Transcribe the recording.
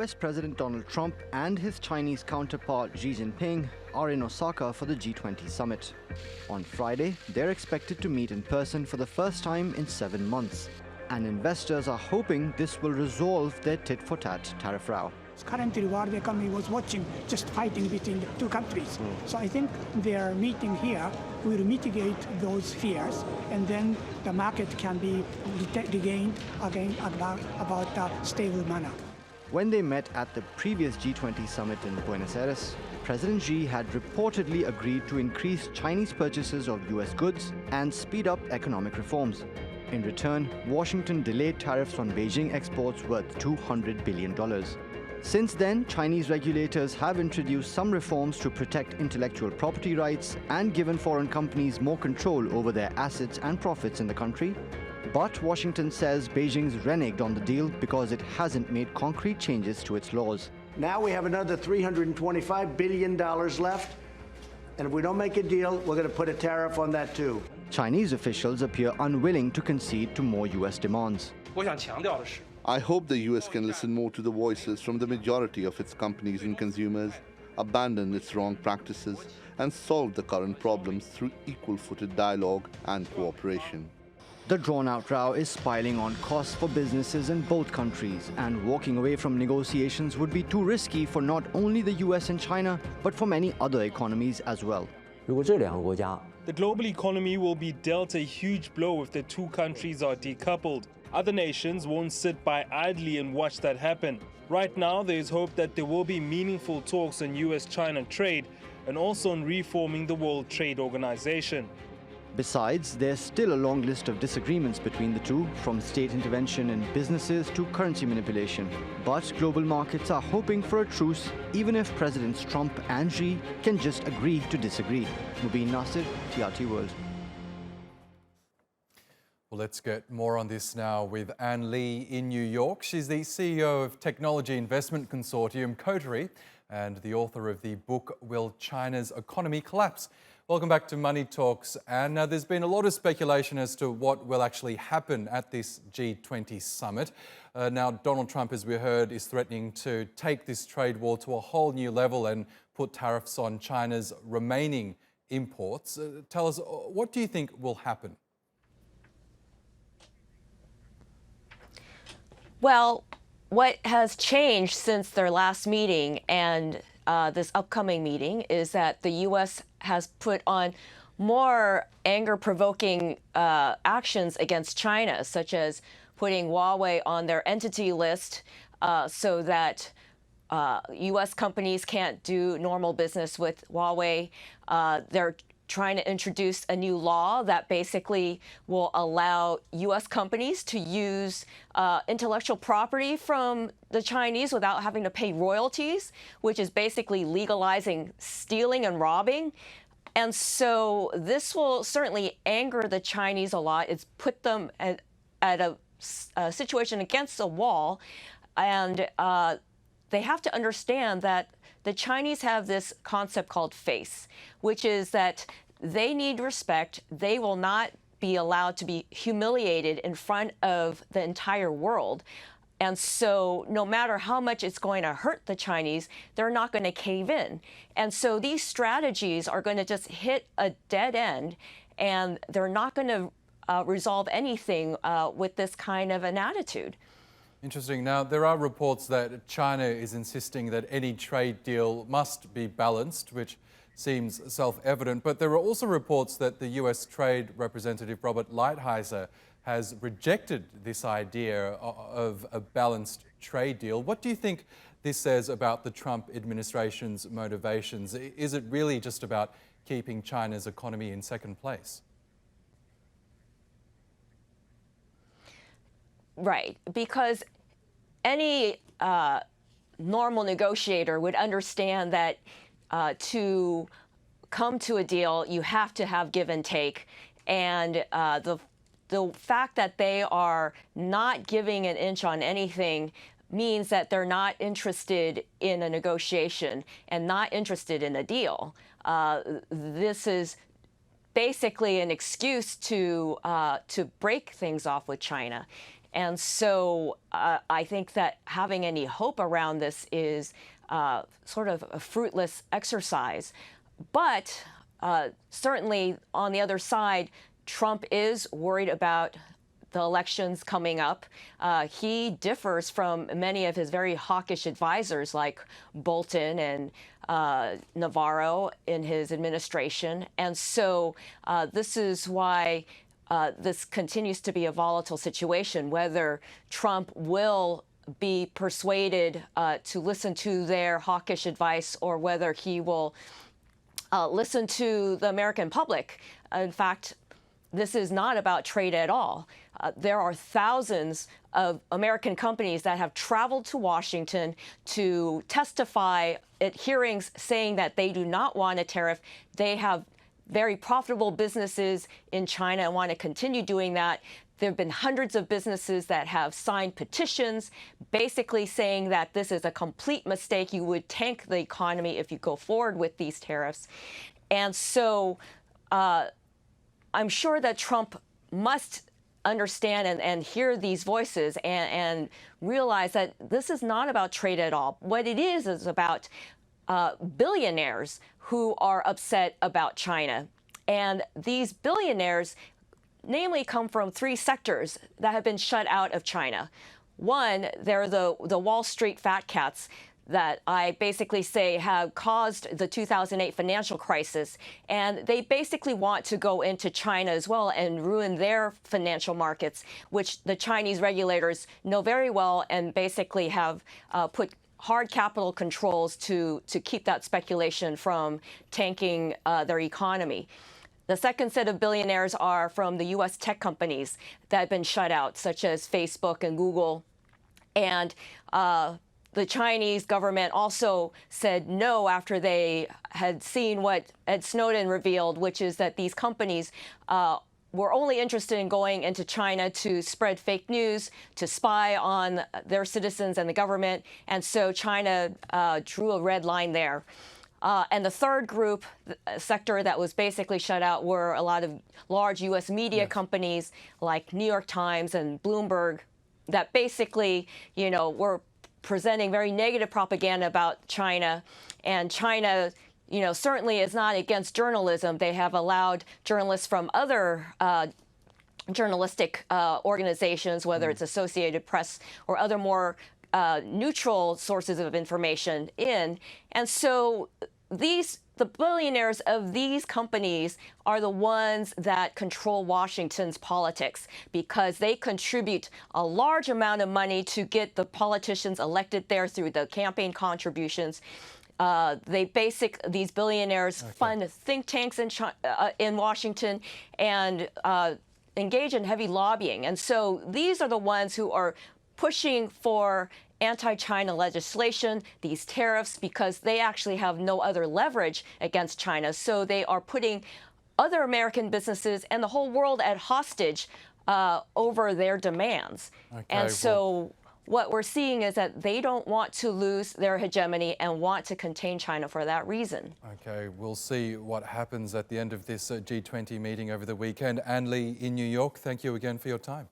US President Donald Trump and his Chinese counterpart Xi Jinping are in Osaka for the G20 summit. On Friday, they're expected to meet in person for the first time in 7 months, and investors are hoping this will resolve their tit-for-tat tariff row. Currently, world economy was watching just fighting between the two countries. So I think their meeting here will mitigate those fears, and then the market can be regained again about a stable manner. When they met at the previous G20 summit in Buenos Aires, President Xi had reportedly agreed to increase Chinese purchases of US goods and speed up economic reforms. In return, Washington delayed tariffs on Beijing exports worth $200 billion. Since then, Chinese regulators have introduced some reforms to protect intellectual property rights and given foreign companies more control over their assets and profits in the country. But Washington says Beijing's reneged on the deal because it hasn't made concrete changes to its laws. Now we have another $325 billion left, and if we don't make a deal, we're going to put a tariff on that too. Chinese officials appear unwilling to concede to more US demands. I hope the US can listen more to the voices from the majority of its companies and consumers, abandon its wrong practices, and solve the current problems through equal-footed dialogue and cooperation. The drawn-out row is piling on costs for businesses in both countries, and walking away from negotiations would be too risky for not only the US and China, but for many other economies as well. The global economy will be dealt a huge blow if the two countries are decoupled. Other nations won't sit by idly and watch that happen. Right now, there is hope that there will be meaningful talks on US-China trade and also on reforming the World Trade Organization. Besides, there's still a long list of disagreements between the two, from state intervention in businesses to currency manipulation. But global markets are hoping for a truce, even if Presidents Trump and Xi can just agree to disagree. Mobin Nasir, TRT World. Well, let's get more on this now with Anne Lee in New York. She's the CEO of technology investment consortium Coterie and the author of the book, Will China's Economy Collapse? Welcome back to Money Talks. And now there's been a lot of speculation as to what will actually happen at this G20 summit. Now, Donald Trump, as we heard, is threatening to take this trade war to a whole new level and put tariffs on China's remaining imports. Tell us, what do you think will happen? Well, what has changed since their last meeting and this upcoming meeting is that the U.S. has put on more anger-provoking actions against China, such as putting Huawei on their entity list so that U.S. companies can't do normal business with Huawei. They're trying to introduce a new law that basically will allow U.S. companies to use intellectual property from the Chinese without having to pay royalties, which is basically legalizing stealing and robbing. And so this will certainly anger the Chinese a lot. It's put them at a situation against a wall. And they have to understand that the Chinese have this concept called face, which is that they need respect. They will not be allowed to be humiliated in front of the entire world. And so no matter how much it's going to hurt the Chinese, they're not going to cave in. And so these strategies are going to just hit a dead end, and they're not going to resolve anything with this kind of an attitude. Interesting. Now, there are reports that China is insisting that any trade deal must be balanced, which seems self-evident. But there are also reports that the US Trade Representative Robert Lighthizer has rejected this idea of a balanced trade deal. What do you think this says about the Trump administration's motivations? Is it really just about keeping China's economy in second place? Right, because any normal negotiator would understand that to come to a deal, you have to have give and take. And the fact that they are not giving an inch on anything means that they're not interested in a negotiation and not interested in a deal. This is basically an excuse to break things off with China. And so I think that having any hope around this is sort of a fruitless exercise. But certainly on the other side, Trump is worried about the elections coming up. He differs from many of his very hawkish advisors like Bolton and Navarro in his administration. And so this is why this continues to be a volatile situation, whether Trump will be persuaded to listen to their hawkish advice or whether he will listen to the American public. In fact, this is not about trade at all. There are thousands of American companies that have traveled to Washington to testify at hearings saying that they do not want a tariff. They have very profitable businesses in China and want to continue doing that. There have been hundreds of businesses that have signed petitions basically saying that this is a complete mistake. You would tank the economy if you go forward with these tariffs. And so I'm sure that Trump must understand and hear these voices and realize that this is not about trade at all. What it is about billionaires who are upset about China. And these billionaires namely come from three sectors that have been shut out of China. One, they're the Wall Street fat cats that I basically say have caused the 2008 financial crisis. And they basically want to go into China as well and ruin their financial markets, which the Chinese regulators know very well and basically have put hard capital controls to keep that speculation from tanking their economy. The second set of billionaires are from the U.S. tech companies that have been shut out, such as Facebook and Google. And the Chinese government also said no after they had seen what Ed Snowden revealed, which is that these companies were only interested in going into China to spread fake news, to spy on their citizens and the government. And so China drew a red line there. And the third group sector that was basically shut out were a lot of large U.S. media companies like New York Times and Bloomberg that basically, were presenting very negative propaganda about China. And China, certainly is not against journalism. They have allowed journalists from other journalistic organizations, whether it's Associated Press or other more neutral sources of information in. And so the billionaires of these companies are the ones that control Washington's politics because they contribute a large amount of money to get the politicians elected there through the campaign contributions. These billionaires fund think tanks in Washington and engage in heavy lobbying. And so these are the ones who are pushing for anti-China legislation, these tariffs, because they actually have no other leverage against China. So they are putting other American businesses and the whole world at hostage over their demands. And so what we're seeing is that they don't want to lose their hegemony and want to contain China for that reason. Okay, we'll see what happens at the end of this G20 meeting over the weekend. Anne Lee in New York, thank you again for your time.